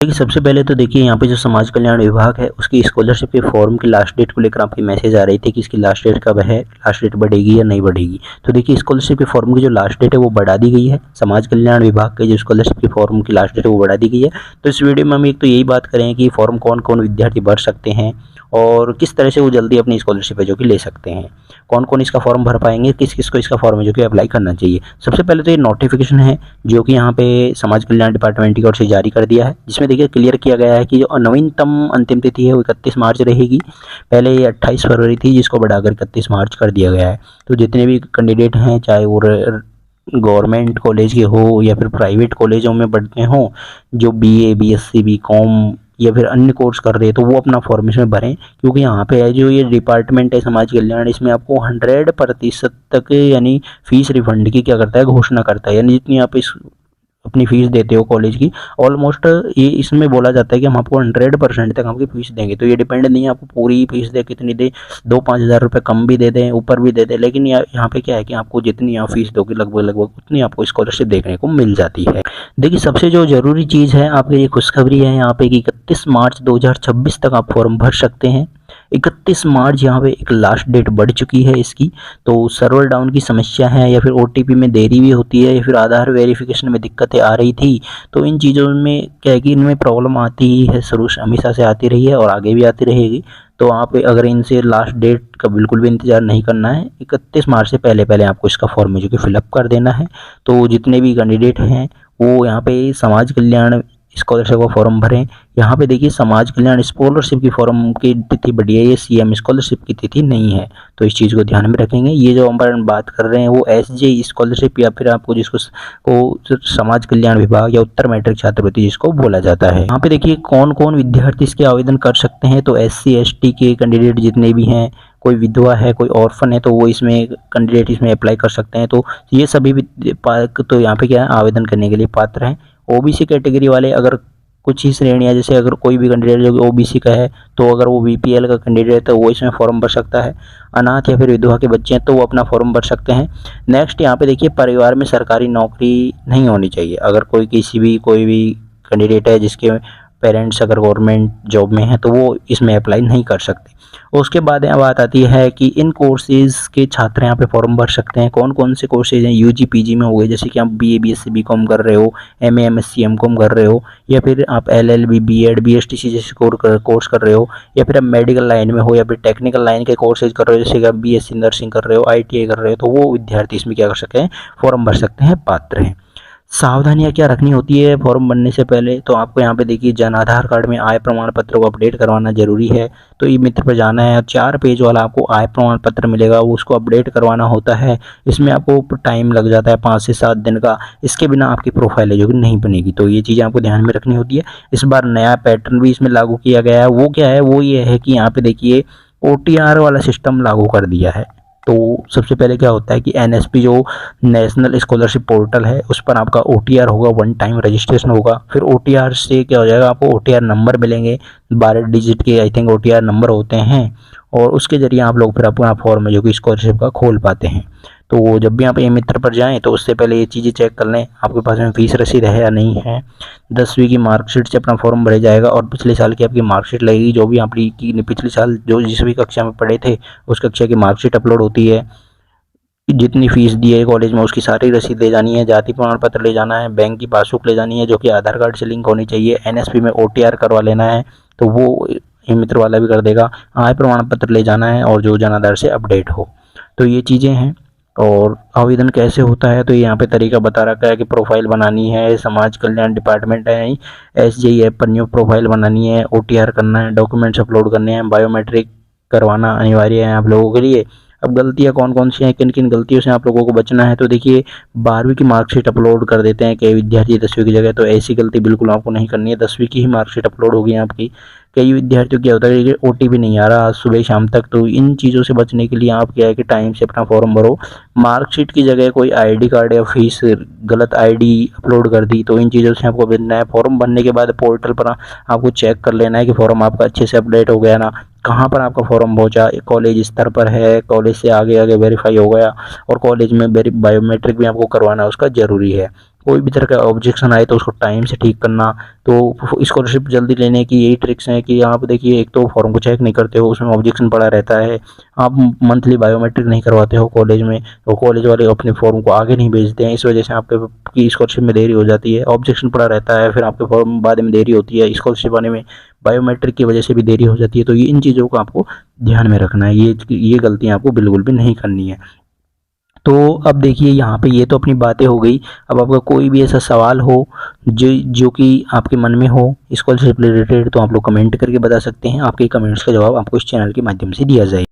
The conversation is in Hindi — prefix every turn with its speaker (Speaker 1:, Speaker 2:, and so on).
Speaker 1: देखिए सबसे पहले तो देखिए यहाँ पे जो समाज कल्याण विभाग है उसकी स्कॉलरशिप के फॉर्म की लास्ट डेट को लेकर आपकी मैसेज आ रही थी कि इसकी लास्ट डेट कब है, लास्ट डेट बढ़ेगी या नहीं बढ़ेगी। तो देखिए स्कॉलरशिप के फॉर्म की जो लास्ट डेट है वो बढ़ा दी गई है। समाज कल्याण विभाग के जो स्कॉलरशिप के फॉर्म की लास्ट डेट है वो बढ़ा दी गई है। तो इस वीडियो में हम एक तो यही बात करें कि फॉर्म कौन कौन विद्यार्थी भर सकते हैं और किस तरह से वो जल्दी अपनी स्कॉलरशिप है जो कि ले सकते हैं, कौन कौन इसका फॉर्म भर पाएंगे, किस किस को इसका फॉर्म है जो कि अप्लाई करना चाहिए। सबसे पहले तो ये नोटिफिकेशन है जो कि यहाँ पे समाज कल्याण डिपार्टमेंट की ओर से जारी कर दिया है, जिसमें देखिए क्लियर किया गया है कि जो नवीनतम अंतिम तिथि है वो 31 मार्च रहेगी। पहले ये 28 फरवरी थी जिसको बढ़ाकर 31 मार्च कर दिया गया है। तो जितने भी कैंडिडेट हैं चाहे वो गवर्नमेंट कॉलेज के हो या फिर प्राइवेट कॉलेजों में पढ़ते हों, जो बीए, बीएससी, बीकॉम या फिर अन्य कोर्स कर रहे हैं तो वो अपना फॉर्म इसमें भरें, क्योंकि यहाँ पे है जो ये डिपार्टमेंट है समाज कल्याण, इसमें आपको 100% तक यानी फीस रिफंड की क्या करता है, घोषणा करता है। यानी जितनी आप इस अपनी फीस देते हो कॉलेज की, ऑलमोस्ट ये इसमें बोला जाता है कि हम आपको 100% तक आपकी फीस देंगे। तो ये डिपेंड नहीं है आपको पूरी फीस दे कितनी दे, 2-5 हज़ार रुपये कम भी दे दें, ऊपर भी दे दें, लेकिन यहाँ पे क्या है कि आपको जितनी आप फीस दोगे लगभग लगभग उतनी आपको स्कॉलरशिप देखने को मिल जाती है। देखिए सबसे जो ज़रूरी चीज़ है आपके लिए खुशखबरी है यहाँ पे कि 31 मार्च 2026 तक आप फॉर्म भर सकते हैं। 31 मार्च यहाँ पे एक लास्ट डेट बढ़ चुकी है इसकी। तो सर्वर डाउन की समस्या है या फिर ओटीपी में देरी भी होती है या फिर आधार वेरिफिकेशन में दिक्कतें आ रही थी, तो इन चीज़ों में क्या है कि इनमें प्रॉब्लम आती ही है, शुरू हमेशा से आती रही है और आगे भी आती रहेगी। तो आप अगर इनसे लास्ट डेट का बिल्कुल भी इंतज़ार नहीं करना है, 31 मार्च से पहले पहले आपको इसका फॉर्म जो कि फिलअप कर देना है। तो जितने भी कैंडिडेट हैं वो यहाँ पे समाज कल्याण स्कॉलरशिप का फॉर्म भरें। यहाँ पे देखिए समाज कल्याण स्कॉलरशिप की फॉर्म की तिथि बढ़ी है, ये सीएम स्कॉलरशिप की तिथि नहीं है, तो इस चीज़ को ध्यान में रखेंगे। ये जो हम बात कर रहे हैं वो एसजे स्कॉलरशिप या फिर आपको जिसको को समाज कल्याण विभाग या उत्तर मैट्रिक छात्रवृत्ति जिसको बोला जाता है। यहाँ पे देखिए कौन कौन विद्यार्थी इसके आवेदन कर सकते हैं। तो SC ST के कैंडिडेट जितने भी हैं, कोई विधवा है, कोई ऑर्फन है, तो वो इसमें कैंडिडेट इसमें अप्लाई कर सकते हैं। तो ये सभी तो यहाँ पे क्या है आवेदन करने के लिए पात्र हैं। ओबीसी कैटेगरी वाले अगर कुछ ही श्रेणियाँ, जैसे अगर कोई भी कैंडिडेट जो कि ओबीसी का है तो अगर वो बीपीएल का कैंडिडेट है तो वो इसमें फॉर्म भर सकता है। अनाथ या फिर विधवा के बच्चे हैं तो वो अपना फॉर्म भर सकते हैं। नेक्स्ट यहाँ पे देखिए परिवार में सरकारी नौकरी नहीं होनी चाहिए। अगर कोई कोई भी कैंडिडेट है जिसके पेरेंट्स अगर गवर्नमेंट जॉब में है तो वो इसमें अप्लाई नहीं कर सकते। उसके बाद यहाँ बात आती है कि इन कोर्सेज़ के छात्र यहाँ पे फॉर्म भर सकते हैं। कौन कौन से कोर्सेज हैं, यूजी पीजी में हो गए, जैसे कि आप बीए बीएससी बीकॉम कर रहे हो, एमए एमएससी एमकॉम कर रहे हो, या फिर आप एलएलबी बीएड बीएसटीसी जैसे कोर्स कर रहे हो, या फिर आप मेडिकल लाइन में हो या फिर टेक्निकल लाइन के कोर्सेज कर रहे हो, जैसे कि आप बीएससी नर्सिंग कर रहे हो, आईटीआई कर रहे हो, तो वो विद्यार्थी इसमें क्या कर सकते हैं, फॉर्म भर सकते हैं, पात्र हैं। सावधानियां क्या रखनी होती है फॉर्म भरने से पहले, तो आपको यहाँ पे देखिए जन आधार कार्ड में आय प्रमाण पत्र को अपडेट करवाना जरूरी है। तो ई मित्र पर जाना है, 4 पेज वाला आपको आय प्रमाण पत्र मिलेगा, वो उसको अपडेट करवाना होता है। इसमें आपको टाइम लग जाता है 5 से 7 दिन का। इसके बिना आपकी प्रोफाइल है जो कि नहीं बनेगी, तो ये चीज़ें आपको ध्यान में रखनी होती है। इस बार नया पैटर्न भी इसमें लागू किया गया है। वो क्या है, वो ये है कि यहाँ पे देखिए OTR वाला सिस्टम लागू कर दिया है। तो सबसे पहले क्या होता है कि एनएसपी जो नेशनल स्कॉलरशिप पोर्टल है उस पर आपका OTR होगा, 1 टाइम रजिस्ट्रेशन होगा। फिर OTR से क्या हो जाएगा, आपको OTR नंबर मिलेंगे, 12 डिजिट के आई थिंक OTR नंबर होते हैं, और उसके जरिए आप लोग फिर अपना फॉर्म जो कि स्कॉलरशिप का खोल पाते हैं। तो जब भी आप ई मित्र पर जाएं तो उससे पहले ये चीज़ें चेक कर लें आपके पास में फीस रसीद है या नहीं है। 10वीं की मार्कशीट से अपना फॉर्म भरा जाएगा और पिछले साल की आपकी मार्कशीट लगेगी, जो भी आपकी पिछले साल जो जिस भी कक्षा में पढ़े थे उस कक्षा की मार्कशीट अपलोड होती है। जितनी फीस दी है कॉलेज में उसकी सारी रसीद ले जानी है, जाति प्रमाण पत्र ले जाना है, बैंक की पासबुक ले जानी है जो कि आधार कार्ड से लिंक होनी चाहिए, एनएसपी में OTR करवा लेना है तो वो ई मित्र वाला भी कर देगा, आय प्रमाण पत्र ले जाना है और जो जन आधार से अपडेट हो। तो ये चीज़ें हैं। और आवेदन कैसे होता है, तो यहाँ पे तरीका बता रखा है कि प्रोफाइल बनानी है, समाज कल्याण डिपार्टमेंट है, SJE ऐप पर न्यू प्रोफाइल बनानी है, OTR करना है, डॉक्यूमेंट्स अपलोड करने हैं, बायोमेट्रिक करवाना अनिवार्य है आप लोगों के लिए। अब गलतियाँ कौन कौन सी हैं, किन किन गलतियों से आप लोगों को बचना है, तो देखिए 12वीं की मार्कशीट अपलोड कर देते हैं कई विद्यार्थी 10वीं की जगह, तो ऐसी गलती बिल्कुल आपको नहीं करनी है। 10वीं की ही मार्कशीट अपलोड होगी आपकी। कई विद्यार्थियों क्या होता है कि OTP नहीं आ रहा सुबह शाम तक, तो इन चीज़ों से बचने के लिए आप क्या है कि टाइम से अपना फॉर्म भरो। मार्कशीट की जगह कोई ID कार्ड या फीस गलत ID अपलोड कर दी, तो इन चीज़ों से आपको बचना है। फॉर्म भरने के बाद पोर्टल पर आपको चेक कर लेना है कि फॉर्म आपका अच्छे से अपडेट हो गया ना, कहाँ पर आपका फॉर्म पहुंचा, कॉलेज स्तर पर है, कॉलेज से आगे आगे वेरीफाई हो गया, और कॉलेज में बायोमेट्रिक भी आपको करवाना उसका ज़रूरी है। कोई भी तरह का ऑब्जेक्शन आए तो उसको टाइम से ठीक करना। तो स्कॉलरशिप जल्दी लेने की यही ट्रिक्स हैं कि आप देखिए, एक तो फॉर्म को चेक नहीं करते हो, उसमें ऑब्जेक्शन पड़ा रहता है, आप मंथली बायोमेट्रिक नहीं करवाते हो कॉलेज में, तो कॉलेज वाले अपने फॉर्म को आगे नहीं भेजते हैं, इस वजह से आपकी स्कॉलरशिप में देरी हो जाती है, ऑब्जेक्शन पड़ा रहता है, फिर आपके फॉर्म बाद में देरी होती है, स्कॉलरशिप आने में बायोमेट्रिक की वजह से भी देरी हो जाती है। तो ये इन चीज़ों को आपको ध्यान में रखना है, ये गलतियाँ आपको बिल्कुल भी नहीं करनी है। तो अब देखिए यहाँ पे ये तो अपनी बातें हो गई। अब आपका कोई भी ऐसा सवाल हो जो कि आपके मन में हो स्कॉलरशिप रिलेटेड, तो आप लोग कमेंट करके बता सकते हैं। आपके कमेंट्स का जवाब आपको इस चैनल के माध्यम से दिया जाएगा।